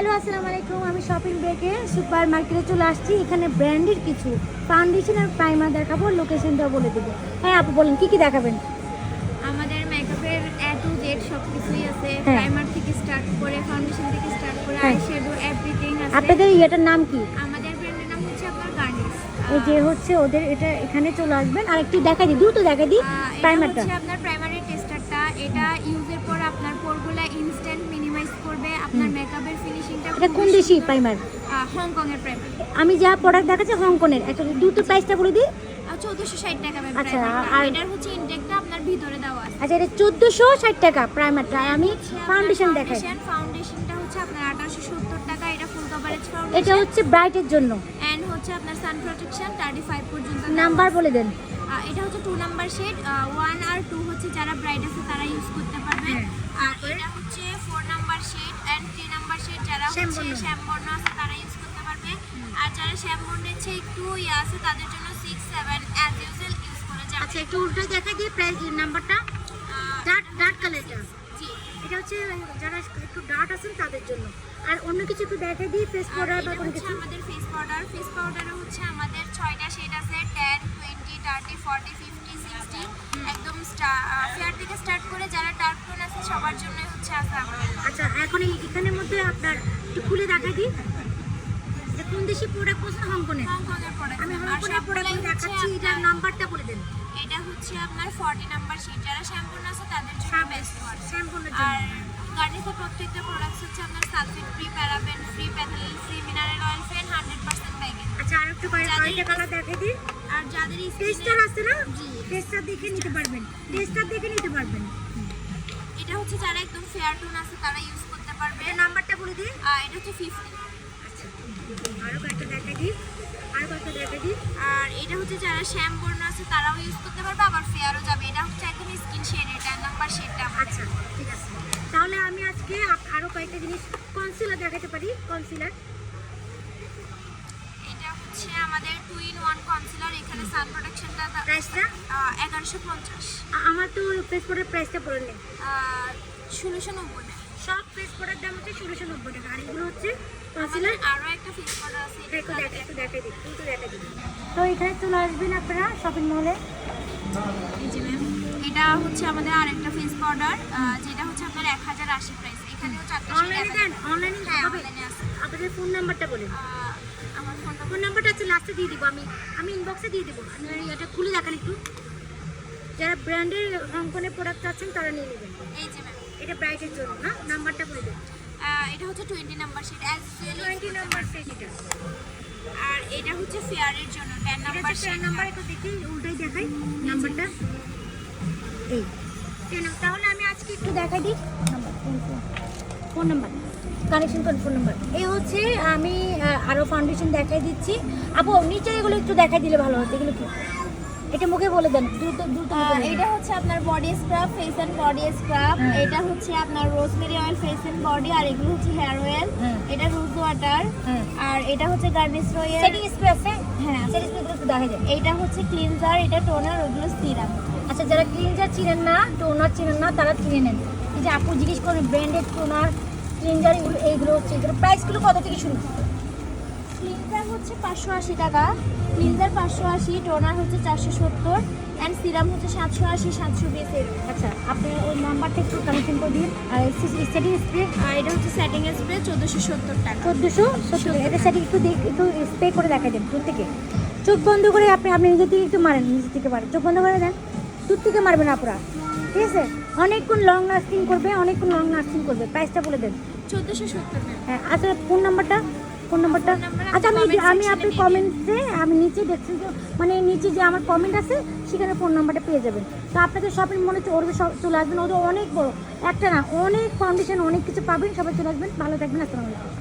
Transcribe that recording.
Hello, আসসালামু আলাইকুম। আমি শপিং ব্রেকে সুপার মার্কেটে চলে আসছি। এখানে ব্র্যান্ডের কিছু ফাউন্ডেশন আর প্রাইমার দেখাবো, লোকেশনটাও বলে দেবো। হ্যাঁ আপু, বলেন কি কি দেখাবেন? আমাদের মেকআপের এ টু জেড সব কিছুই আছে। হ্যাঁ। প্রাইমার থেকে স্টার্ট করে ফাউন্ডেশন থেকে স্টার্ট করে হ্যাঁ। আইশ্যাডো এভরিথিং আছে। আপনাদের ইয়েটার নাম কি? আমাদের ব্র্যান্ডের নাম হচ্ছে আপনার গার্নিশ। এই যে হচ্ছে ওদের এটা, এখানে চলে আসবেন। আর একটু দেখা দিই, দ্রুত দেখা দিই এটা প্রাইমারটা। হচ্ছে আপনার প্রাইমারি টেস্টারটা। এটা ইউজের পর আপনার পোরগুলা ইনস্ট্যান্ট মিনিমাইজ করবে। আপনার মেকআপের ফিনিশিংটা এটা কোন দেশি প্রাইমার? হংকং এর প্রাইমার। আমি যা প্রোডাক্ট দেখাচ্ছি হংকংয়ের। একটা দ্রুত প্রাইসটা বলে দিই। 1460 টাকা ম্যাম। আচ্ছা, আর আর এটার হচ্ছে ইনটেকটা আপনার ভিতরে দেওয়া আছে। আচ্ছা, এটা 1460 টাকা প্রাইমারটা। আর আমি ফাউন্ডেশন দেখাই। ফাউন্ডেশনটা হচ্ছে আপনার 1870 টাকা। এটা ফুল কভারেজ এটা ফাউন্ডেশন। হচ্ছে ব্রাইটের জন্য। এন্ড হচ্ছে আপনার সান প্রোটেকশন 35 পর্যন্ত নাম্বার বলে দেন। এটা হচ্ছে 2 নাম্বার শেড। 1 আর 2 হচ্ছে যারা ব্রাইট আছে তারা ইউজ করতে পারবে। আর এটা হচ্ছে 4 number shade and 3 number shade যারা হচ্ছে শ্যামবর্ণ আছে তারা ইউজ করতে পারবে। আর যারা শ্যামবর্ণের চেয়ে একটু আছে তাদের জন্য 6 7 অ্যাজ ইউজুয়াল ইউজ করা যাবে। আচ্ছা, একটু উল্টো দেখাই দিই প্রাইস নাম্বারটা। ডার্ক কালারটা। জি, এটা হচ্ছে যারা একটু ডার্ক আছেন তাদের জন্য। আর অন্য কিছু একটু দেখাই দিই, ফেস পাউডার বা এটা কোনো হচ্ছে কিছু। আমাদের ফেস পাউডার। ফেস পাউডারে হচ্ছে আমাদের 6টা শেড আছে, 10 20 30 40 50 60। একদম ফেয়ার থেকে স্টার্ট করে যারা ডার্ক টোন আছে সবার জন্য হচ্ছে আছে আমাদের। আচ্ছা, এখন এখানের মধ্যে আপনার একটু খুলে দেখাই দিই। যে কোন দেশি প্রোডাক্ট বলছেন? হংকংয়ের। হংকংয়ের প্রোডাক্ট। আমি হংকংয়ের প্রোডাক্ট দেখাচ্ছি। এটার নাম্বারটা বলে দেন। এটা হচ্ছে আপনার 40 নাম্বার শেড। যারা শ্যাম্পুন আছে তাদের জন্য বেস্ট ওয়ান। শ্যাম্পুনের আর জন্য। গার্নিশের প্রত্যেকটা প্রোডাক্টস হচ্ছে আপনার sulphate free, paraben free, phthalate free, mineral oil free, 100% vegan. আচ্ছা, আর একটু কয়টা কালার দেখাই দিই। আর যাদের টেস্টার আছে না? জি, টেস্টার দেখে নিতে পারবেন। টেস্টার দেখে নিতে পারবেন। এটা হচ্ছে যারা একদম ফেয়ার টোন আছে তারা ইউজ করতে পারবে। এর নাম্বারটা বলে দিই। এটা হচ্ছে 50। আচ্ছা, আরো কয়েকটা দেখাই দিই। আর কয়েকটা দেখাই দিই। আর এটা হচ্ছে যারা শ্যামবর্ণ আছে তারাও ইউজ করতে পারবে, আবার ফেয়ারও যাবে। এটা হচ্ছে একদম স্কিন শেড। এটা নাম্বার শেডটা। আচ্ছা, ঠিক আছে। তাহলে আমি আজকে আরো কয়েকটা জিনিস কনসিলার দেখাতে পারি। কনসিলার এটা হচ্ছে আমাদের 2 in 1 কনসিলার। এখানে সান প্রোটেকশনটা প্রাইসটা 1150। আমার তো ফেস প্রোডাক্ট প্রাইসটা পড়ে নেই। 1690 টাকা। সব ফেস প্রোডাক্ট দাম হচ্ছে 1690 টাকা। আর এগুলো হচ্ছে আমাদের কনসিলার। আরো একটা ফেস পাউডার আছে। একটু দেখাই দিই। তো এখানে চলে আসবেন আপনারা শপিং মলে। এই যে ম্যাম, এটা হচ্ছে আমাদের আরেকটা ফেস পাউডার, যেটা হচ্ছে আপনার 1080 প্রাইস। এখানেও 4টা শেড অনলাইনে দেন? অনলাইনে হ্যাঁ, হবে? অনলাইনে আছে। আপনাদের ফোন নাম্বারটা বলেন। আমার ফোন ফোন নাম্বারটা আছে লাস্টে দিয়ে দিব। আমি ইনবক্সে দিয়ে দেবো। এটা খুলে দেখান একটু। যারা ব্র্যান্ডের হংকংয়ের প্রোডাক্ট আছেন তারা নিয়ে নেবেন। এই যে ম্যাম, এটা ব্রাইটের জন্য না? নাম্বারটা বলে দেন। এটা হচ্ছে 20 number shade as 20 number set এটা। আর এটা হচ্ছে ফেয়ারের জন্য 10 নাম্বার এটা শেড। নাম্বার একটু দেখি, উল্টাই দেখাই নাম্বারটা। এই 10। তাহলে আমি আজকে একটু দেখাই দিই নাম্বার। ফোন নাম্বার কানেকশন করেন, ফোন নাম্বার। এই হচ্ছে আমি আরও ফাউন্ডেশন দেখাই দিচ্ছি। আপু নিচে এগুলো একটু দেখাই দিলে ভালো হতো। এগুলো কি? এটা মুখে বলে দেন, দ্রুত দ্রুত বলে দেন। এটা হচ্ছে আপনার body scrub, face and body scrub. হ্যাঁ। এটা হচ্ছে আপনার rosemary oil face and body. আর এগুলো হচ্ছে হেয়ার অয়েল। হ্যাঁ। এটা রোজ ওয়াটার। হ্যাঁ। আর এটা হচ্ছে গার্নিশ অয়েল। সেটিং স্প্রে আছে? হ্যাঁ, সেটিং স্প্রে একটু দেখা যায়। এটা হচ্ছে ক্লিনজার, এটা টোনার, ওগুলো সিরাম। আচ্ছা, যারা ক্লিনজার চিনেন না, টোনার চিনেন না, তারা কিনে নেন। এই যে আপু জিজ্ঞেস করেন ব্র্যান্ডেড টোনার, ক্লিনজার, এইগুলো হচ্ছে। এগুলো প্রাইসগুলো কত থেকে শুরু? ক্লিনজার হচ্ছে 580 টাকা, ক্লিনজার 580, টোনার হচ্ছে 470 অ্যান্ড সিরাম হচ্ছে 780 720 এর। আচ্ছা, আপনি ওই নাম্বারটা একটু কানেকশন করে দিন। আর সেটিং স্প্রে আর এটা হচ্ছে সেটিং স্প্রে 1470 টাকা। 1470 টাকা। এটা সেটিং একটু স্প্রে করে দেখা দেন দূর থেকে। চোখ বন্ধ করে আপনি নিজে থেকে একটু মারেন, নিজে থেকে মারেন। চোখ বন্ধ করে দেন, দূর থেকে মারবেন আপনারা, ঠিক আছে? অনেকক্ষণ লং লাস্টিং করবে, অনেকক্ষণ লং লাস্টিং করবে। প্রাইসটা বলে দেন। 1470 টাকা। হ্যাঁ, আচ্ছা, ফোন নাম্বারটা। আচ্ছা, আমি আপনি কমেন্টসে, আমি নিচে দেখছি মানে নিচে যে আমার কমেন্ট আছে সেখানে ফোন নাম্বারটা পেয়ে যাবেন। তো আপনাদের শপিং মলে ওদের চলে আসবেন। ওদের অনেক বড়, একটা না অনেক ফাউন্ডেশন, অনেক কিছু পাবেন। সবাই চলে আসবেন। ভালো থাকবেন। আসসালামু আলাইকুম।